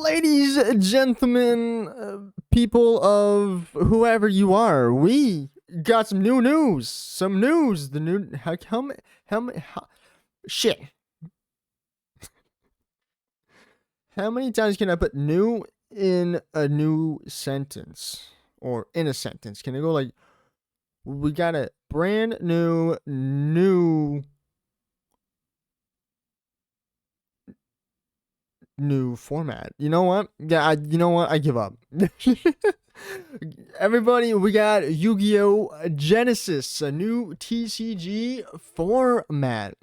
Ladies, gentlemen, people of whoever you are, we got some new news. Some news. The new shit. How many times can I put new in a new sentence or in a sentence? Can I go like, we got a brand new format. You know what? Yeah, you know what? I give up. Everybody, we got Yu-Gi-Oh! Genesis, a new TCG format.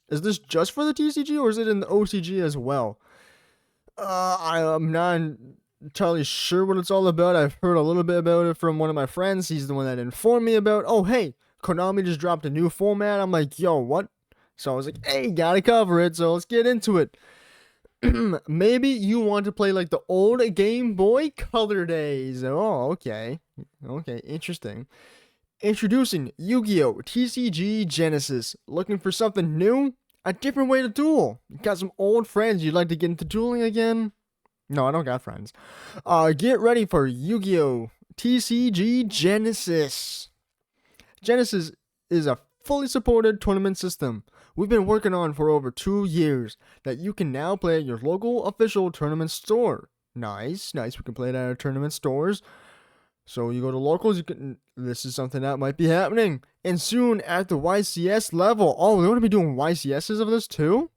Is this just for the TCG or is it in the OCG as well? I'm not entirely sure what it's all about. I've heard a little bit about it from one of my friends. He's the one that informed me about, oh, hey, Konami just dropped a new format. I'm like, yo, what? So I was like, hey, gotta cover it, so let's get into it. Maybe you want to play like the old Game Boy Color days. Oh, okay. Okay, interesting. Introducing Yu-Gi-Oh! TCG Genesis. Looking for something new? A different way to duel. You got some old friends you'd like to get into dueling again? No, I don't got friends. Get ready for Yu-Gi-Oh! TCG Genesis. Genesis is a fully supported tournament system we've been working on for over 2 years that you can now play at your local official tournament store. Nice. We can play it at our tournament stores. So you go to locals, this is something that might be happening. And soon at the YCS level. Oh, they're going to be doing YCSs of this too?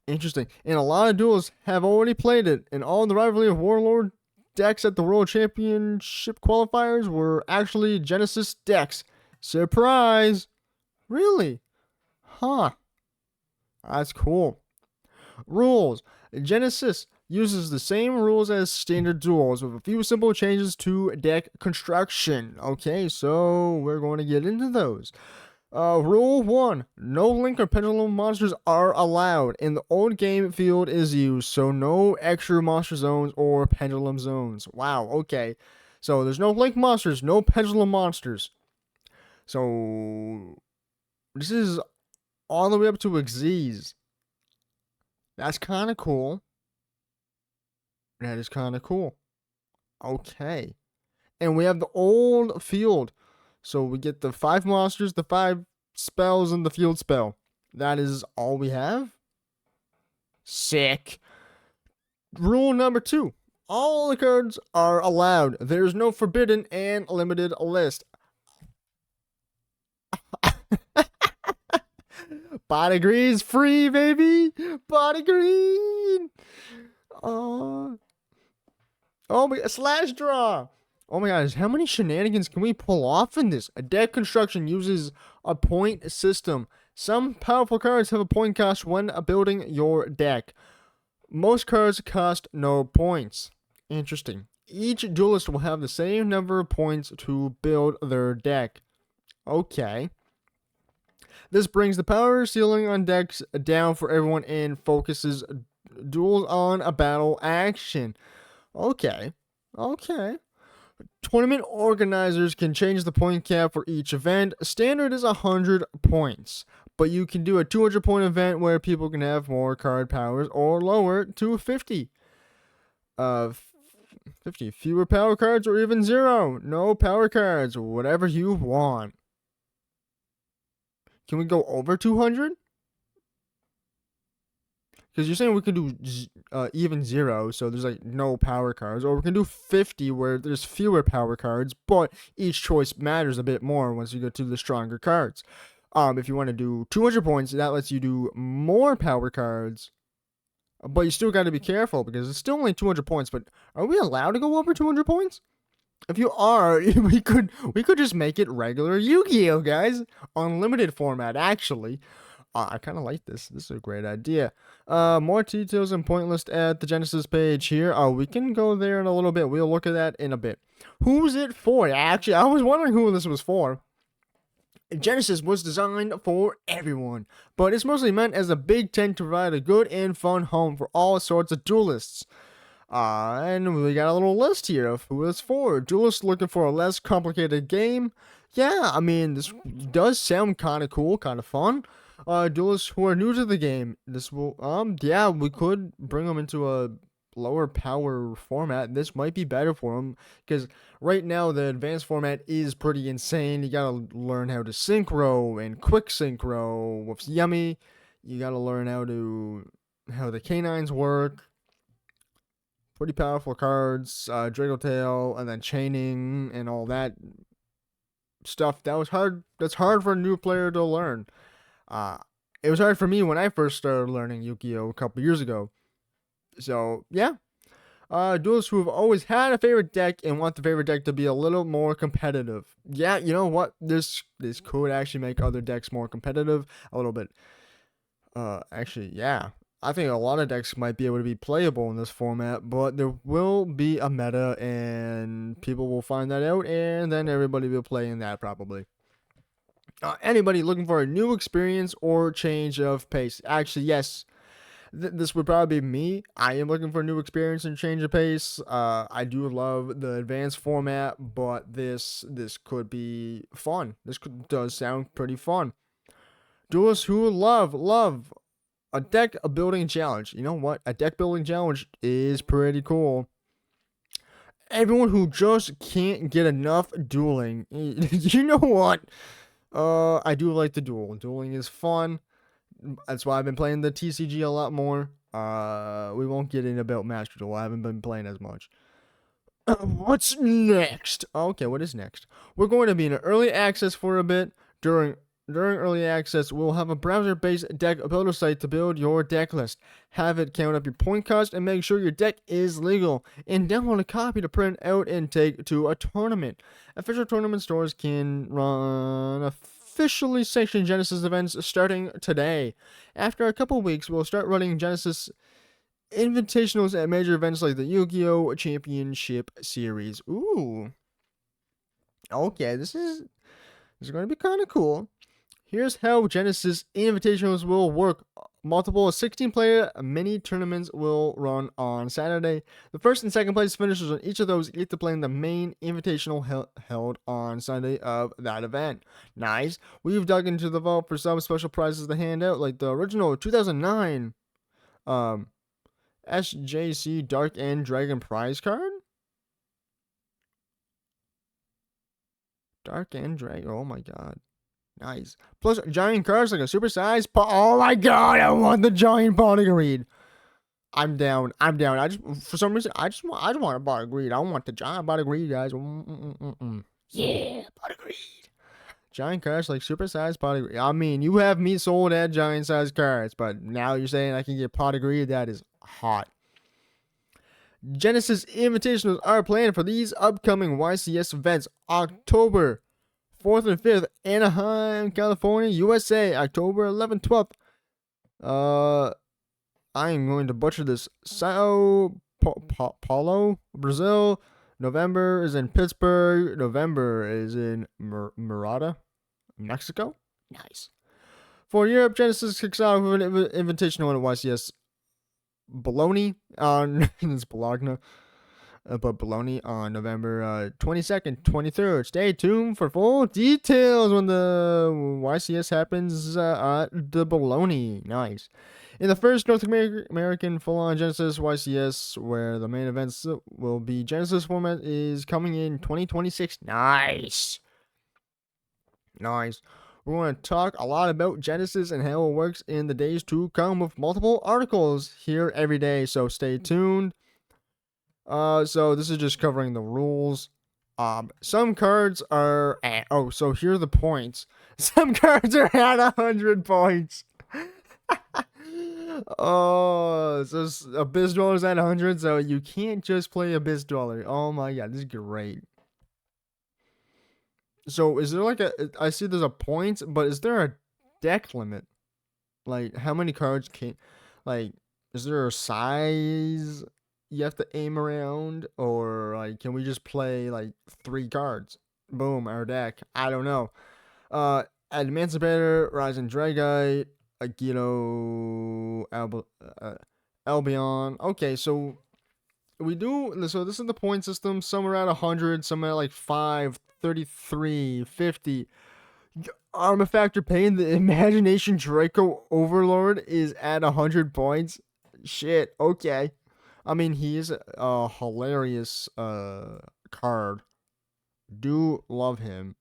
Interesting. And a lot of duels have already played it. And all the rivalry of Warlord decks at the World Championship qualifiers were actually Genesis decks. Surprise! Really? Huh. That's cool. Rules. Genesis uses the same rules as standard duels with a few simple changes to deck construction. Okay, so we're going to get into those. Rule 1. No link or pendulum monsters are allowed, and the old game field is used, so no extra monster zones or pendulum zones. Wow, okay. So there's no link monsters, no pendulum monsters. So this is all the way up to Xyz. That's kind of cool. That is kind of cool. Okay. And we have the old field. So we get the 5 monsters, the 5 spells, and the field spell. That is all we have. Sick. Rule number 2. All the cards are allowed. There's no forbidden and limited list. Body green's free, baby. Body green. Oh my, slash draw. Oh my gosh, how many shenanigans can we pull off in this? A deck construction uses a point system. Some powerful cards have a point cost when building your deck. Most cards cost no points. Interesting. Each duelist will have the same number of points to build their deck. Okay. This brings the power ceiling on decks down for everyone and focuses duels on a battle action. Okay. Tournament organizers can change the point cap for each event. Standard is 100 points, but you can do a 200 point event where people can have more card powers or lower to 50. 50 fewer power cards or even 0. No power cards, whatever you want. Can we go over 200? Because you're saying we can do even 0, so there's like no power cards. Or we can do 50 where there's fewer power cards, but each choice matters a bit more once you go to the stronger cards. If you want to do 200 points, that lets you do more power cards. But you still got to be careful because it's still only 200 points. But are we allowed to go over 200 points? If you are, we could just make it regular Yu-Gi-Oh, guys. Unlimited format, actually. I kind of like this. This is a great idea. More details and point list at the Genesis page here. We can go there in a little bit. We'll look at that in a bit. Who's it for? Actually, I was wondering who this was for. Genesis was designed for everyone, but it's mostly meant as a big tent to provide a good and fun home for all sorts of duelists. And we got a little list here of who it's for. Duelists looking for a less complicated game. Yeah, I mean, this does sound kind of cool, kind of fun. Duelists who are new to the game. This will, yeah, we could bring them into a lower power format, this might be better for him because right now the advanced format is pretty insane. You gotta learn how to synchro and quick synchro with Yummy. You gotta learn how the canines work. Pretty powerful cards, Draco Tail, and then chaining and all that stuff. That was hard. That's hard for a new player to learn. Uh, it was hard for me when I first started learning Yu-Gi-Oh! A couple years ago. So yeah, duelists who have always had a favorite deck and want the favorite deck to be a little more competitive. Yeah, you know what? This could actually make other decks more competitive a little bit. Actually, yeah. I think a lot of decks might be able to be playable in this format, but there will be a meta and people will find that out and then everybody will play in that probably. Anybody looking for a new experience or change of pace? Actually, yes. This would probably be me. I am looking for a new experience and change of pace. I do love the advanced format, but this could be fun. Does sound pretty fun. Duelists who love a deck building challenge. You know what? A deck building challenge is pretty cool. Everyone who just can't get enough dueling. You know what? I do like the duel. Dueling is fun. That's why I've been playing the TCG a lot more. We won't get in about Master Duel. I haven't been playing as much. What's next? Okay, what is next? We're going to be in early access for a bit. During early access, we'll have a browser-based deck builder site to build your deck list. Have it count up your point cost and make sure your deck is legal. And download a copy to print out and take to a tournament. Official tournament stores can run officially sanctioned Genysis events starting today. After a couple weeks, we'll start running Genysis invitationals at major events like the Yu-Gi-Oh! Championship Series. Ooh. Okay, this is going to be kind of cool. Here's how Genysis invitationals will work. Multiple 16-player mini tournaments will run on Saturday. The first and second place finishers on each of those get to play in the main invitational held on Sunday of that event. Nice. We've dug into the vault for some special prizes to hand out, like the original 2009 SJC Dark End Dragon prize card. Dark End Dragon. Oh my god. Nice. Plus, giant cards like a supersized oh my god, I want the giant pot of greed. I'm down. For some reason, I just want a pot of greed. I want the giant pot of greed, guys. Yeah, pot of greed. Giant cards like supersized pot of greed. I mean, you have me sold at giant sized cards, but now you're saying I can get pot of greed? That is hot. Genysis invitationals are planned for these upcoming YCS events. October 4th and 5th, Anaheim, California, USA, October 11th, 12th. I am going to butcher this. Sao Paulo, Brazil. November is in Pittsburgh. November is in Murata, Mexico. Nice. For Europe, Genysis kicks off with an invitational at YCS Bologna. It's Bologna. But Bologna on November 22nd, 23rd. Stay tuned for full details when the YCS happens at the Bologna. Nice. In the first North American full-on Genysis YCS, where the main events will be Genysis format, is coming in 2026. Nice. Nice. We're going to talk a lot about Genysis and how it works in the days to come with multiple articles here every day, so stay tuned. So this is just covering the rules. Some cards are at, so here are the points. Some cards are at 100 points. So Abyss Dweller's at 100, so you can't just play Abyss Dweller. Oh my god, this is great. So is there like I see there's a point, but is there a deck limit? Like, how many cards can, like, is there a size you have to aim around, or like can we just play like 3 cards? Boom, our deck. I don't know. Emancipator, Rising Dragite, Agito, Albion. Okay, so this is the point system. Some are at 100, some are at like 5, 33, 50. Armifactor Pain, the Imagination Draco Overlord is at 100 points. Shit, okay. I mean, he is a hilarious card. Do love him.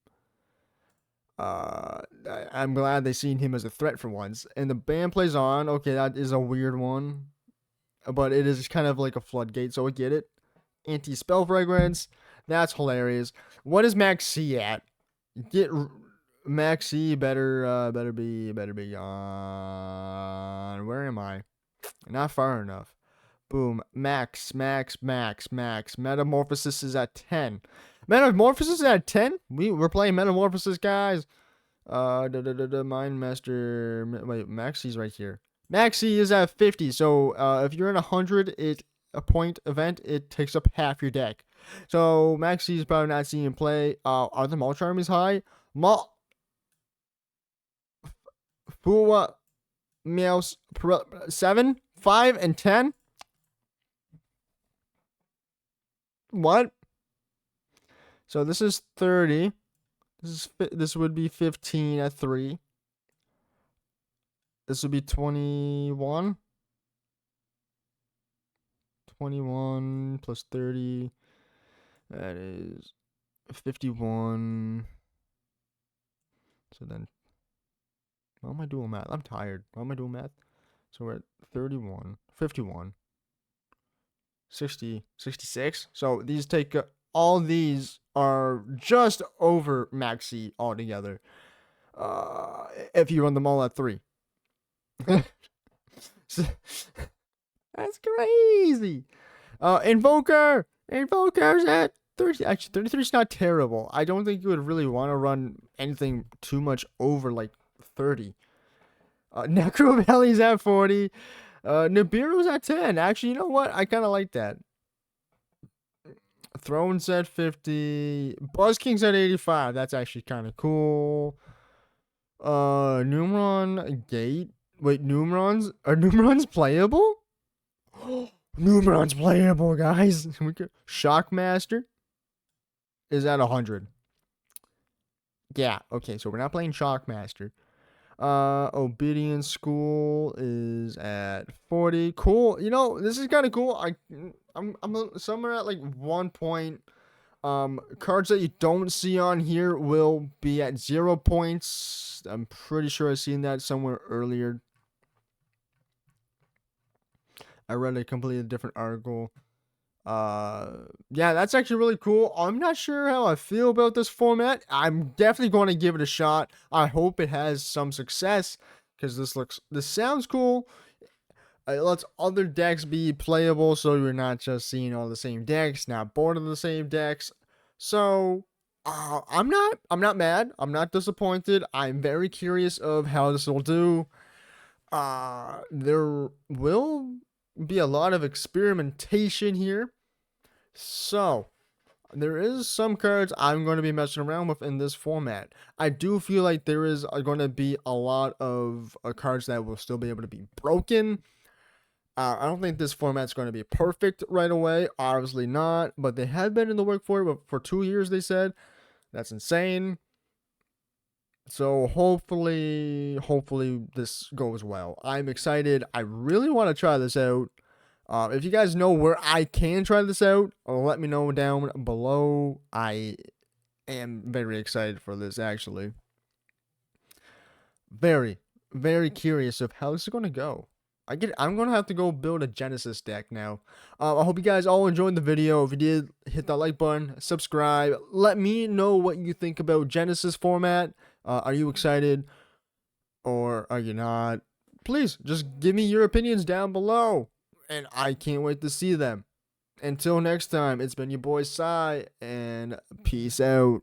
I'm glad they seen him as a threat for once. And the band plays on. Okay, that is a weird one, but it is kind of like a floodgate, so I get it. Anti-spell fragrance. That's hilarious. What is Max C at? Get Max C better be on. Where am I? Not far enough. Boom. Max. Metamorphosis is at 10. Metamorphosis is at 10? We're playing Metamorphosis, guys. Mind Master. Wait, Maxi's right here. Maxi is at 50. So if you're in 100, a point event, it takes up half your deck. So Maxi's probably not seeing play. Are the Mulch armies high? Fua Meows 7, 5, and 10. What? So this is 30. This would be 15 at 3. This would be 21. 21 plus 30. That is 51. So then, how am I doing math? I'm tired. How am I doing math? So we're at 31, 51, 60, 66. So these take, all these are just over Maxi altogether. If you run them all at 3. That's crazy. Invoker's at 30. Actually, 33 is not terrible. I don't think you would really want to run anything too much over like 30. Necro Valley's at 40. Nibiru's at 10. Actually, you know what? I kind of like that. Throne's at 50. Buzz King's at 85. That's actually kind of cool. Numeron Gate. Wait, Numerons? Are Numerons playable? Numeron's playable, guys. Shockmaster is at 100. Yeah, okay, so we're not playing Shockmaster. Obedience School is at 40. Cool. You know, this is kind of cool. I'm somewhere at like 1 point. Cards that you don't see on here will be at 0 points. I'm pretty sure I've seen that somewhere earlier. I read a completely different article. Yeah, that's actually really cool. I'm not sure how I feel about this format. I'm definitely going to give it a shot. I hope it has some success because this sounds cool. It lets other decks be playable, so you're not just seeing all the same decks, not bored of the same decks. So I'm not mad. I'm not disappointed. I'm very curious of how this will do. There will be a lot of experimentation here. So there is some cards I'm going to be messing around with in this format. I do feel like there is going to be a lot of cards that will still be able to be broken. I don't think this format's going to be perfect right away. Obviously not, but they have been in the work for it for 2 years, they said. That's insane. So hopefully this goes well. I'm excited. I really want to try this out. If you guys know where I can try this out, let me know down below. I am very excited for this, actually. Very, very curious of how this is going to go. I'm going to have to go build a Genysis deck now. I hope you guys all enjoyed the video. If you did, hit that like button, subscribe. Let me know what you think about Genysis format. Are you excited or are you not? Please, just give me your opinions down below. And I can't wait to see them. Until next time, it's been your boy Sai, and peace out.